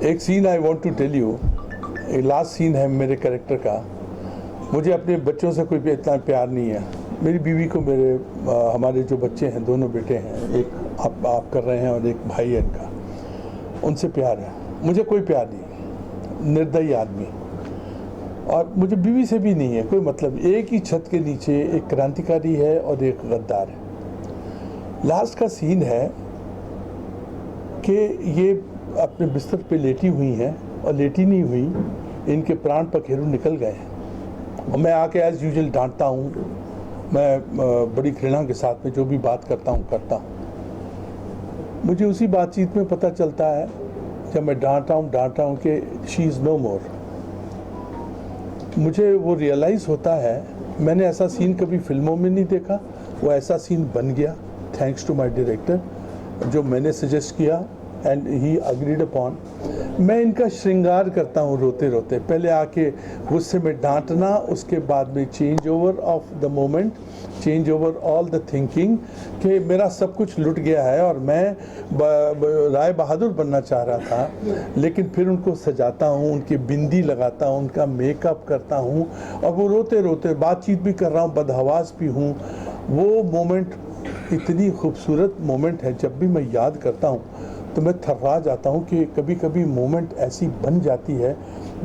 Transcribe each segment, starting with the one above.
एक scene I want to tell you, एक last scene है मेरे कैरेक्टर का। मुझे अपने बच्चों से कोई इतना प्यार नहीं है। मेरी बीवी को हमारे जो बच्चे हैं, दोनों बेटे हैं, एक आप कर रहे हैं और एक भाई है इनका, उनसे प्यार है। मुझे कोई प्यार नहीं, निर्दयी आदमी। और मुझे बीवी से भी नहीं है कोई मतलब। एक ही छत के नीचे एक क्रांतिकारी है और एक गद्दार है। लास्ट का सीन है कि ये अपने बिस्तर पे लेटी हुई हैं और लेटी नहीं हुई, इनके प्राण पखेरु निकल गए हैं। और मैं आके एज यूजुअल डांटता हूँ, मैं बड़ी घृणा के साथ में जो भी बात करता हूँ। मुझे उसी बातचीत में पता चलता है जब मैं डांटता हूँ कि शी इज़ नो मोर। मुझे वो रियलाइज़ होता है, मैंने ऐसा सीन कभी फिल्मों में नहीं देखा, वो ऐसा सीन बन गया थैंक्स टू माय डायरेक्टर, जो मैंने सजेस्ट किया एंड ही अग्रीड अपॉन। मैं इनका श्रृंगार करता हूँ रोते रोते, पहले आके गुस्से में डांटना, उसके बाद में change over of the moment, change over all the thinking कि मेरा सब कुछ लुट गया है और मैं राय बहादुर बनना चाह रहा था। लेकिन फिर उनको सजाता हूँ, उनकी बिंदी लगाता हूँ, उनका मेकअप करता हूँ और वो रोते रोते बातचीत भी कर रहा हूँ, बदहवास भी हूँ। वो मोमेंट इतनी खूबसूरत मोमेंट है, जब भी मैं याद करता हूँ तो मैं थर्रा जाता हूँ कि कभी कभी मोमेंट ऐसी बन जाती है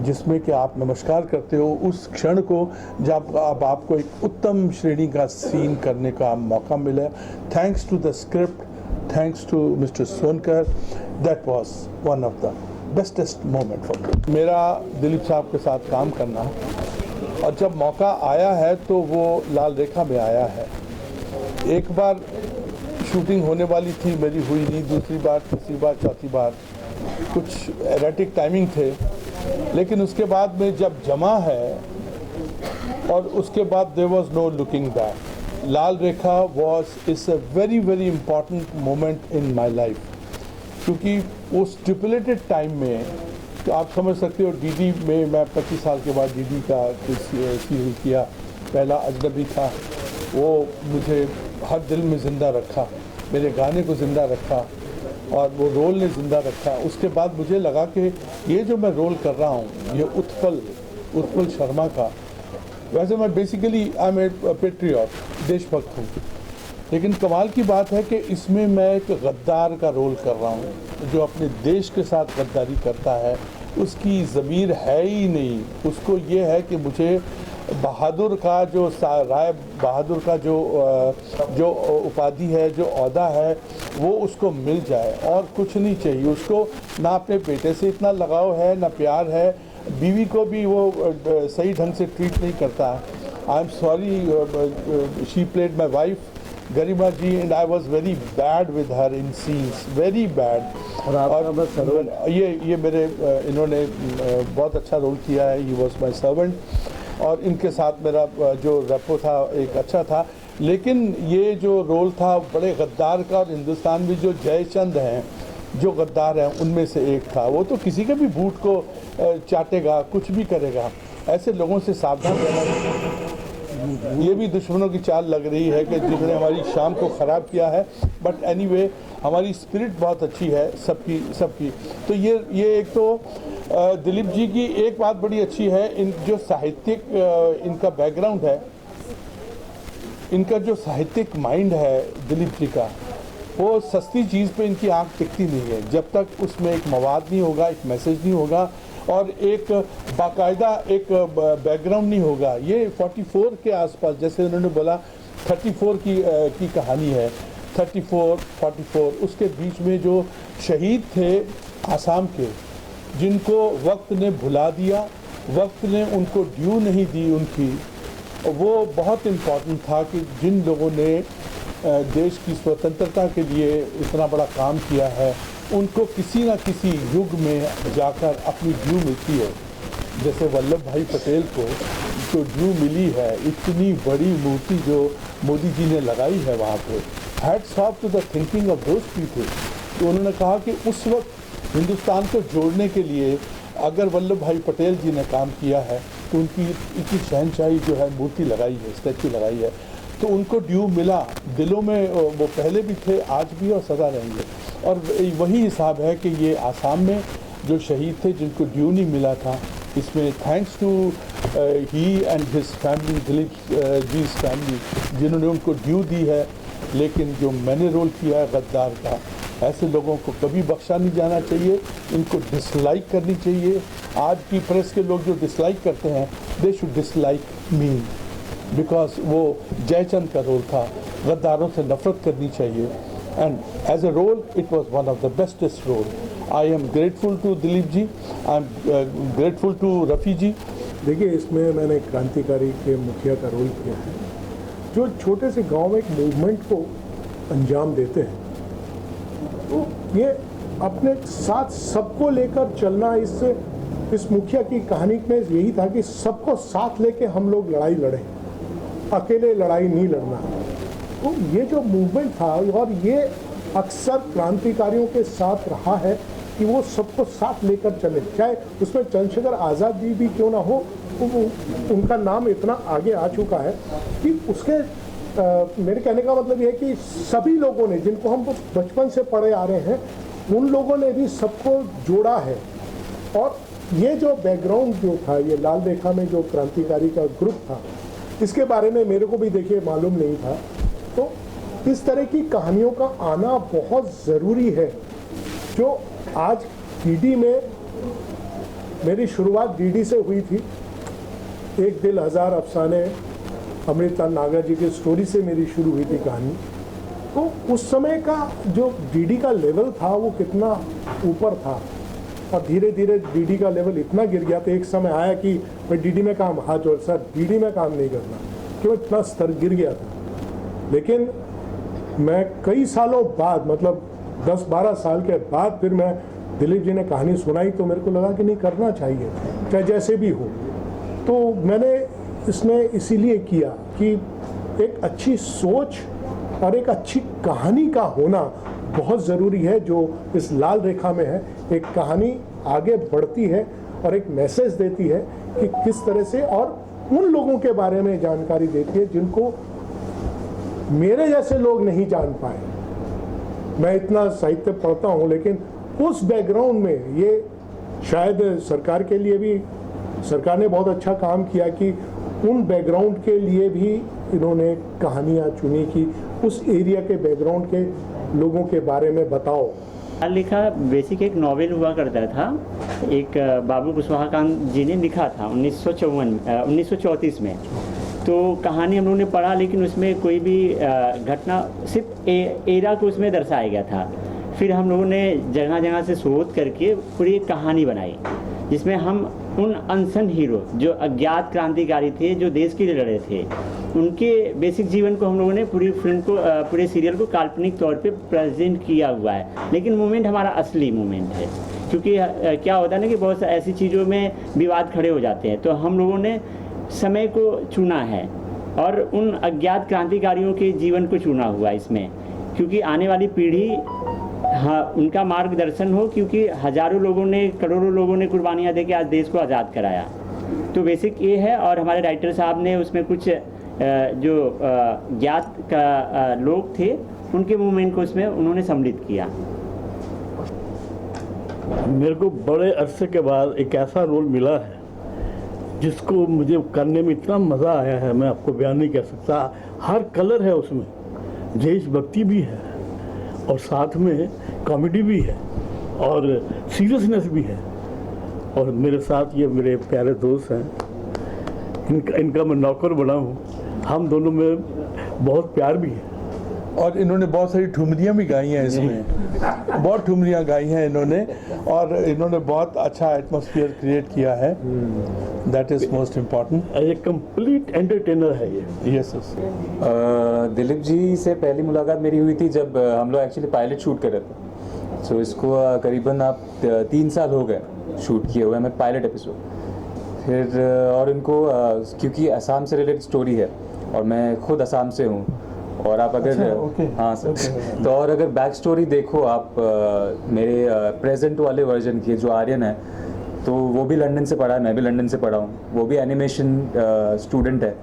जिसमें कि आप नमस्कार करते हो उस क्षण को जब अब आपको एक उत्तम श्रेणी का सीन करने का मौका मिला। Thanks to the script, thanks to mister Sonkar, that was one of the bestest moment for me. मेरा दिलीप साहब के साथ काम करना, और जब मौका आया है तो वो लाल रेखा में आया है। एक बार शूटिंग होने वाली थी, मेरी हुई नहीं, दूसरी बार, तीसरी बार, चौथी बार कुछ एरेटिक टाइमिंग थे। लेकिन उसके बाद में जब जमा है और उसके बाद there was no looking back. Lal Rekha is a very very important moment in my life, क्योंकि वो स्टिपुलेटेड टाइम में, तो आप समझ सकते हो डीडी में मैं 25 साल के बाद डीडी का सीरियल किया, पहला अजनबी था। वो मुझे हर दिल में ज़िंदा रखा, मेरे गाने को ज़िंदा रखा और वो रोल ने ज़िंदा रखा। उसके बाद मुझे लगा कि ये जो मैं रोल कर रहा हूँ, ये उत्पल शर्मा का, वैसे मैं basically I am a patriot, देशभक्त हूँ, लेकिन कमाल की बात है कि इसमें मैं एक गद्दार का रोल कर रहा हूँ, जो अपने देश के साथ गद्दारी करता है। उसकी ज़मीर है ही नहीं, उसको ये है कि मुझे बहादुर का जो राय बहादुर का जो उपाधि है, जो ओहदा है, वो उसको मिल जाए और कुछ नहीं चाहिए उसको। ना अपने बेटे से इतना लगाव है, ना प्यार है, बीवी को भी वो सही ढंग से ट्रीट नहीं करता। I am sorry, she played my wife Garima ji and I was very bad with her in scenes, very bad. और ये मेरे इन्होंने बहुत अच्छा रोल किया है, ही वॉज माई सर्वेंट, और इनके साथ मेरा जो रेपो था एक अच्छा था। लेकिन ये जो रोल था बड़े गद्दार का, और हिंदुस्तान में जो जयचंद हैं जो गद्दार हैं उनमें से एक था। वो तो किसी के भी बूट को चाटेगा, कुछ भी करेगा। ऐसे लोगों से सावधान रहना। ये भी दुश्मनों की चाल लग रही है कि जिसने हमारी शाम को ख़राब किया है, बट एनीवे हमारी स्पिरिट बहुत अच्छी है सबकी। तो ये एक तो दिलीप जी की एक बात बड़ी अच्छी है, इन जो साहित्यिक इनका बैकग्राउंड है, इनका जो साहित्यिक माइंड है दिलीप जी का, वो सस्ती चीज़ पे इनकी आंख टिकती नहीं है जब तक उसमें एक मवाद नहीं होगा, एक मैसेज नहीं होगा और एक बाकायदा एक बैकग्राउंड नहीं होगा। ये 44 के आसपास, जैसे उन्होंने बोला 34 की कहानी है, 34, 44, उसके बीच में जो शहीद थे आसाम के, जिनको वक्त ने भुला दिया, वक्त ने उनको ड्यू नहीं दी उनकी, वो बहुत इम्पॉर्टेंट था कि जिन लोगों ने देश की स्वतंत्रता के लिए इतना बड़ा काम किया है, उनको किसी न किसी युग में जाकर अपनी ड्यू मिलती है। जैसे वल्लभ भाई पटेल को जो ड्यू मिली है, इतनी बड़ी मूर्ति जो मोदी जी ने लगाई है वहाँ पे, hats off to the thinking of those people. तो उन्होंने कहा कि उस वक्त हिंदुस्तान को जोड़ने के लिए अगर वल्लभ भाई पटेल जी ने काम किया है तो उनकी शहनशाही जो है मूर्ति लगाई है, स्टैचू लगाई है, तो उनको ड्यू मिला। दिलों में वो पहले भी थे, आज भी और सदा रहेंगे। और वही हिसाब है कि ये आसाम में जो शहीद थे जिनको ड्यू नहीं मिला था, इसमें thanks to he and his family, Dilip ji family, जिन्होंने उनको ड्यू दी है। लेकिन जो मैंने रोल किया है गद्दार का, ऐसे लोगों को कभी बख्शा नहीं जाना चाहिए, इनको डिसलाइक करनी चाहिए। आज की प्रेस के लोग जो डिसलाइक करते हैं, they should dislike me, because वो जयचंद का रोल था। गद्दारों से नफरत करनी चाहिए and as a role it was one of the bestest role. I am grateful to Dilip ji, I am grateful to Rafi ji. देखिए, इसमें मैंने क्रांतिकारी के मुखिया का रोल किया है, जो छोटे से गांव में एक मूवमेंट को अंजाम देते हैं। तो ये अपने साथ सबको लेकर चलना, इस मुखिया की कहानी में यही था कि सबको साथ लेके हम लोग लड़ाई लड़ें, अकेले लड़ाई नहीं लड़ना। तो ये जो मूवमेंट था, और ये अक्सर क्रांतिकारियों के साथ रहा है कि वो सबको साथ लेकर चले, चाहे उसमें चंद्रशेखर आज़ाद जी भी क्यों ना हो, तो उनका नाम इतना आगे आ चुका है कि उसके मेरे कहने का मतलब ये है कि सभी लोगों ने, जिनको हम बचपन से पढ़े आ रहे हैं, उन लोगों ने भी सबको जोड़ा है। और ये जो बैकग्राउंड जो था, ये लाल रेखा में जो क्रांतिकारी का ग्रुप था, इसके बारे में मेरे को भी देखिए मालूम नहीं था। तो इस तरह की कहानियों का आना बहुत ज़रूरी है। जो आज डीडी में, मेरी शुरुआत डीडी से हुई थी, एक दिल हजार अफसाने, अमृतलाल नागर जी की स्टोरी से मेरी शुरू हुई थी कहानी। तो उस समय का जो डीडी का लेवल था वो कितना ऊपर था, और धीरे धीरे डीडी का लेवल इतना गिर गया। तो एक समय आया कि मैं डीडी में काम, हाँ जो सर डीडी में काम नहीं करना, क्यों, इतना स्तर गिर गया था। लेकिन मैं कई सालों बाद, मतलब 10-12 साल के बाद फिर मैं, दिलीप जी ने कहानी सुनाई तो मेरे को लगा कि नहीं, करना चाहिए, चाहे जैसे भी हो। तो मैंने इसमें इसीलिए किया कि एक अच्छी सोच और एक अच्छी कहानी का होना बहुत ज़रूरी है, जो इस लाल रेखा में है। एक कहानी आगे बढ़ती है और एक मैसेज देती है कि किस तरह से, और उन लोगों के बारे में जानकारी देती है जिनको मेरे जैसे लोग नहीं जान पाए। मैं इतना साहित्य पढ़ता हूँ, लेकिन उस बैकग्राउंड में ये शायद सरकार के लिए भी, सरकार ने बहुत अच्छा काम किया कि उन बैकग्राउंड के लिए भी इन्होंने कहानियाँ चुनी कि उस एरिया के बैकग्राउंड के लोगों के बारे में बताओ। लिखा बेसिक एक नॉवेल हुआ करता था, एक बाबू कुशवाहा खान जी ने लिखा था 1934 में। तो कहानी हम लोगों ने पढ़ा, लेकिन उसमें कोई भी घटना, सिर्फ एरा को उसमें दर्शाया गया था। फिर हम लोगों ने जगह जगह से शोध करके पूरी एक कहानी बनाई, जिसमें हम उन अनसन हीरो जो अज्ञात क्रांतिकारी थे, जो देश के लिए लड़े थे, उनके बेसिक जीवन को हम लोगों ने पूरी फिल्म को, पूरे सीरियल को काल्पनिक तौर पे प्रेजेंट किया हुआ है। लेकिन मोमेंट हमारा असली मोमेंट है, क्योंकि क्या होता है ना कि बहुत ऐसी चीज़ों में विवाद खड़े हो जाते हैं। तो हम लोगों ने समय को चुना है और उन अज्ञात क्रांतिकारियों के जीवन को चुना हुआ है इसमें, क्योंकि आने वाली पीढ़ी, हाँ, उनका मार्गदर्शन हो, क्योंकि हजारों लोगों ने, करोड़ों लोगं ने कुर्बानियाँ दे के आज देश को आज़ाद कराया। तो बेसिक ये है। और हमारे राइटर साहब ने उसमें कुछ जो ज्ञात का लोग थे, उनके मूवमेंट को उसमें उन्होंने सम्मिलित किया। मेरे को बड़े अरसे के बाद एक ऐसा रोल मिला है जिसको मुझे करने में इतना मज़ा आया है, मैं आपको बयान नहीं कर सकता। हर कलर है उसमें, देशभक्ति भी है और साथ में कॉमेडी भी है और सीरियसनेस भी है। और मेरे साथ ये मेरे प्यारे दोस्त हैं, इनका मैं नौकर बना हूँ। हम दोनों में बहुत प्यार भी है। और इन्होंने बहुत सारी ठुमरियाँ भी गाई हैं इसमें, बहुत ठुमरियाँ गाई हैं इन्होंने, और इन्होंने बहुत अच्छा एटमॉस्फेयर क्रिएट किया है। That is most important. एक कंप्लीट एंटरटेनर है ये। Yes yes. दिलीप जी से पहली मुलाकात मेरी हुई थी जब हम लोग एक्चुअली पायलट शूट कर रहे थे। सो इसको करीबन आप 3 साल हो गए शूट किए हुए हमें पायलट एपिसोड। फिर और इनको क्योंकि असम से रिलेटेड स्टोरी है और मैं खुद असम से हूँ, और आप अगर अच्छा, ओके, हाँ सर ओके। तो और अगर बैक स्टोरी देखो आप मेरे प्रेजेंट वाले वर्जन की, जो आर्यन है तो वो भी लंदन से पढ़ा है, मैं भी लंदन से पढ़ा हूँ, वो भी एनिमेशन स्टूडेंट है,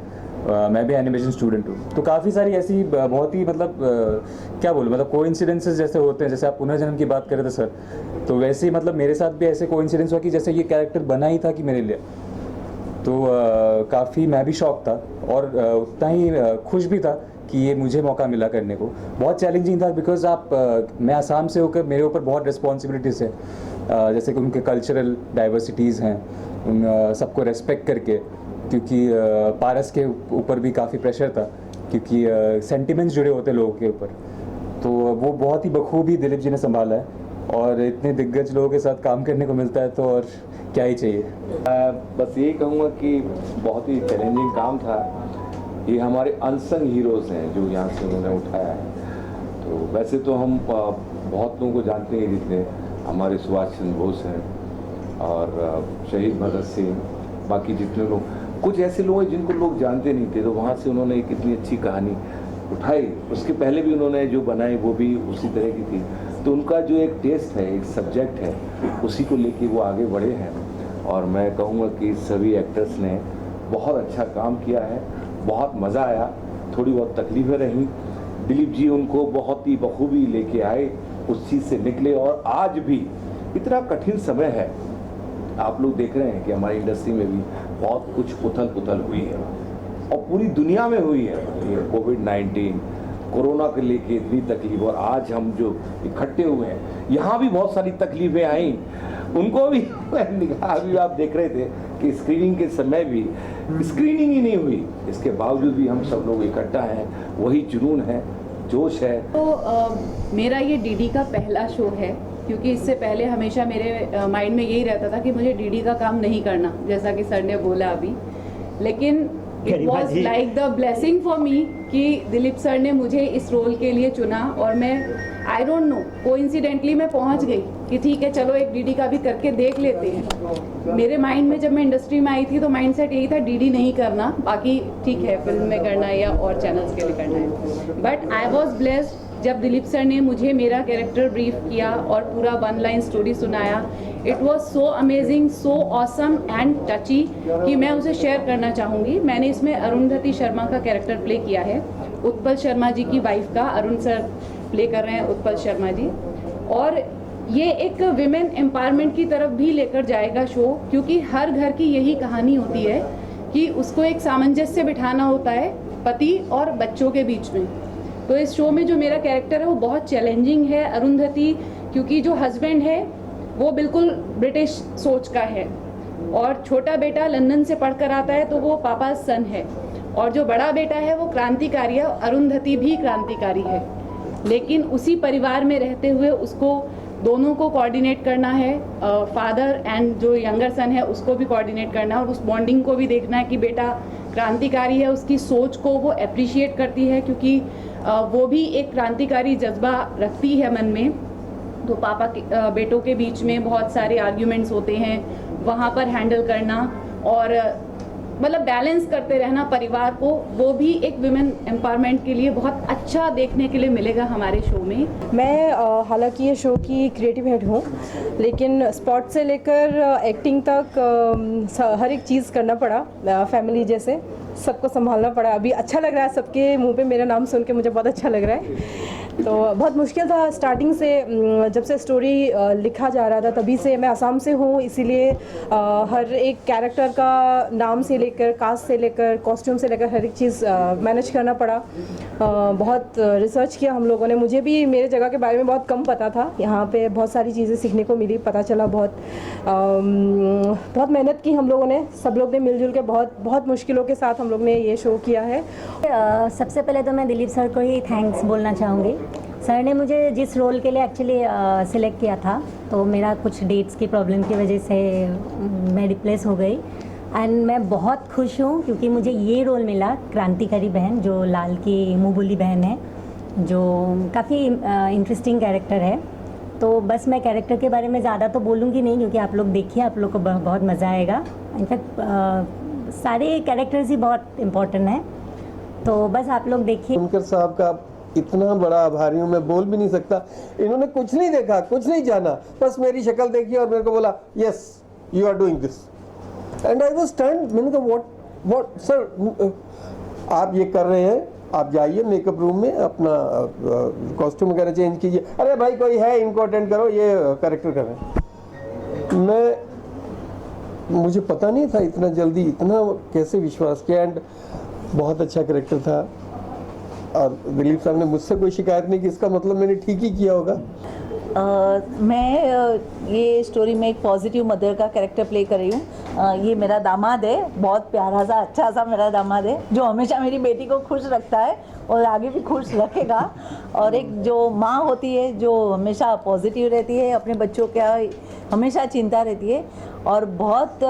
मैं भी एनिमेशन स्टूडेंट हूँ। तो काफ़ी सारी ऐसी बहुत ही मतलब क्या बोलूँ, मतलब कोइंसिडेंसेस जैसे होते हैं, जैसे आप पुनर्जन्म की बात कर रहे थे सर, तो वैसे ही मतलब मेरे साथ भी ऐसे कोइंसिडेंस हुआ कि जैसे ये कैरेक्टर बना ही था कि मेरे लिए। तो काफ़ी मैं भी शौक था और उतना ही खुश भी था कि ये मुझे मौका मिला करने को। बहुत चैलेंजिंग था बिकॉज आप मैं आसाम से होकर मेरे ऊपर बहुत रिस्पॉन्सिबिलिटीज़ है, जैसे कि उनके कल्चरल डाइवर्सिटीज़ हैं, उन सबको रेस्पेक्ट करके, क्योंकि पारस के ऊपर भी काफ़ी प्रेशर था क्योंकि सेंटिमेंट्स जुड़े होते हैं लोगों के ऊपर। तो वो बहुत ही बखूबी दिलीप जी ने संभाला है और इतने दिग्गज लोगों के साथ काम करने को मिलता है तो और क्या ही चाहिए। बस यही कहूँगा कि बहुत ही चैलेंजिंग काम था। ये हमारे अनसंग हीरोज़ हैं जो यहाँ से उन्होंने उठाया है। तो वैसे तो हम बहुत लोगों को जानते हैं, जितने हमारे सुभाष चंद्र बोस हैं और शहीद भगत सिंह, बाकी जितने लोग, कुछ ऐसे लोग हैं जिनको लोग जानते नहीं थे, तो वहाँ से उन्होंने एक इतनी अच्छी कहानी उठाई। उसके पहले भी उन्होंने जो बनाई वो भी उसी तरह की थी। तो उनका जो एक टेस्ट है, एक सब्जेक्ट है, उसी को लेके वो आगे बढ़े हैं। और मैं कहूँगा कि सभी एक्टर्स ने बहुत अच्छा काम किया है, बहुत मज़ा आया, थोड़ी बहुत तकलीफ़ें रहीं। दिलीप जी उनको बहुत ही बखूबी लेके आए, उस चीज़ से निकले। और आज भी इतना कठिन समय है, आप लोग देख रहे हैं कि हमारी इंडस्ट्री में भी बहुत कुछ उथल पुथल हुई है और पूरी दुनिया में हुई है। ये कोविड-19 कोरोना के लेके इतनी तकलीफ, और आज हम जो इकट्ठे हुए हैं यहाँ भी बहुत सारी तकलीफें आई, उनको भी अभी आप देख रहे थे कि स्क्रीनिंग के समय भी स्क्रीनिंग ही नहीं हुई, इसके बावजूद भी हम सब लोग इकट्ठा हैं। वही जुनून है, जोश है। तो मेरा ये डीडी का पहला शो है, क्योंकि इससे पहले हमेशा मेरे माइंड में यही रहता था कि मुझे डीडी का काम नहीं करना, जैसा कि सर ने बोला अभी। लेकिन it was like the blessing for me कि दिलीप सर ने मुझे इस रोल के लिए चुना, और मैं आई डोंट नो कोइंसिडेंटली मैं पहुंच गई कि ठीक है चलो एक डीडी का भी करके देख लेते हैं। मेरे माइंड में जब मैं इंडस्ट्री में आई थी तो माइंड सेट यही था डीडी नहीं करना, बाकी ठीक है फिल्म में करना है या और चैनल्स के लिए करना है। बट आई वॉज ब्लेस्ड जब दिलीप सर ने मुझे मेरा कैरेक्टर ब्रीफ किया और पूरा 1 लाइन स्टोरी सुनाया। It was so amazing, so awesome and टची कि मैं उसे शेयर करना चाहूँगी। मैंने इसमें अरुंधति शर्मा का कैरेक्टर प्ले किया है, उत्पल शर्मा जी की वाइफ का अरुण सर प्ले कर रहे हैं, उत्पल शर्मा जी। और ये एक विमेन एम्पावरमेंट की तरफ भी लेकर जाएगा शो, क्योंकि हर घर की यही कहानी होती है कि उसको एक सामंजस्य बिठाना होता है पति और बच्चों के बीच में। तो इस शो में जो मेरा कैरेक्टर है वो बहुत चैलेंजिंग है। अरुंधति, क्योंकि जो हस्बैंड है वो बिल्कुल ब्रिटिश सोच का है और छोटा बेटा लंदन से पढ़कर आता है तो वो पापा सन है, और जो बड़ा बेटा है वो क्रांतिकारी है। अरुंधति भी क्रांतिकारी है, लेकिन उसी परिवार में रहते हुए उसको दोनों को कोऑर्डिनेट करना है, फादर एंड जो यंगर सन है उसको भी कोऑर्डिनेट करना है, और उस बॉन्डिंग को भी देखना है कि बेटा क्रांतिकारी है, उसकी सोच को वो अप्रिशिएट करती है, क्योंकि वो भी एक क्रांतिकारी जज्बा रखती है मन में। तो पापा के बेटों के बीच में बहुत सारे आर्ग्यूमेंट्स होते हैं, वहाँ पर हैंडल करना और मतलब बैलेंस करते रहना परिवार को, वो भी एक विमेन एम्पावरमेंट के लिए बहुत अच्छा देखने के लिए मिलेगा हमारे शो में। मैं हालांकि ये शो की क्रिएटिव हेड हूँ, लेकिन स्पॉट से लेकर एक्टिंग तक हर एक चीज़ करना पड़ा, फैमिली जैसे सबको संभालना पड़ा। अभी अच्छा लग रहा है, सबके मुंह पे मेरा नाम सुन के मुझे बहुत अच्छा लग रहा है। तो बहुत मुश्किल था स्टार्टिंग से, जब से स्टोरी लिखा जा रहा था तभी से। मैं असम से हूँ, इसीलिए हर एक कैरेक्टर का नाम से लेकर, कास्ट से लेकर, कॉस्ट्यूम से लेकर हर एक चीज़ मैनेज करना पड़ा। बहुत रिसर्च किया हम लोगों ने, मुझे भी मेरे जगह के बारे में बहुत कम पता था। यहाँ पे बहुत सारी चीज़ें सीखने को मिली, पता चला। बहुत मेहनत की हम लोगों ने, सब लोग ने मिलजुल के बहुत मुश्किलों के साथ हम लोग ने ये शो किया है। सबसे पहले तो मैं दिलीप सर को ही थैंक्स बोलना चाहूँगी। सर ने मुझे जिस रोल के लिए एक्चुअली सिलेक्ट किया था, तो मेरा कुछ डेट्स की प्रॉब्लम की वजह से मैं रिप्लेस हो गई, एंड मैं बहुत खुश हूँ क्योंकि मुझे ये रोल मिला, क्रांतिकारी बहन, जो लाल की मुँह बोली बहन है, जो काफ़ी इंटरेस्टिंग कैरेक्टर है। तो बस मैं कैरेक्टर के बारे में ज़्यादा तो बोलूँगी नहीं, क्योंकि आप लोग देखिए, आप लोग को बहुत मज़ा आएगा। इनफैक्ट सारे कैरेक्टर्स ही बहुत इम्पोर्टेंट हैं। तो बस आप लोग देखिए। उनकर साहब का इतना बड़ा आभारी हूँ, मैं बोल भी नहीं सकता। इन्होंने कुछ नहीं देखा, कुछ नहीं जाना, बस मेरी शक्ल देखी और मेरे को बोला yes you are doing this and I was stunned. मैंने कहा व्हाट सर आप ये कर रहे हैं, आप जाइए मेकअप रूम में अपना कॉस्ट्यूम वगैरह चेंज कीजिए। अरे भाई कोई है इनको अटेंड करो, ये कैरेक्टर कर रहे हैं। मुझे पता नहीं था इतना जल्दी इतना कैसे विश्वास किया एंड बहुत अच्छा कैरेक्टर था। और दिलीप साहब ने मुझसे कोई शिकायत नहीं की, इसका मतलब मैंने ठीक ही किया होगा। मैं ये स्टोरी में एक पॉजिटिव मदर का कैरेक्टर प्ले कर रही हूँ। ये मेरा दामाद है, बहुत प्यारा सा अच्छा सा मेरा दामाद है, जो हमेशा मेरी बेटी को खुश रखता है और आगे भी खुश रखेगा। और एक जो माँ होती है जो हमेशा पॉजिटिव रहती है, अपने बच्चों का हमेशा चिंता रहती है। और बहुत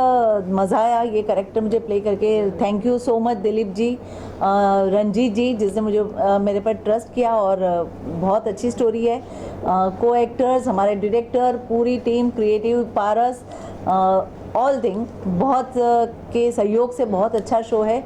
मज़ा आया ये कैरेक्टर मुझे प्ले करके। Thank you so much Dilip ji, Ranjit ji, जिसने मुझे मेरे पर ट्रस्ट किया। और बहुत अच्छी स्टोरी है। को एक्टर्स, हमारे डायरेक्टर, पूरी टीम, क्रिएटिव, पारस, ऑल थिंग बहुत के सहयोग से बहुत अच्छा शो है।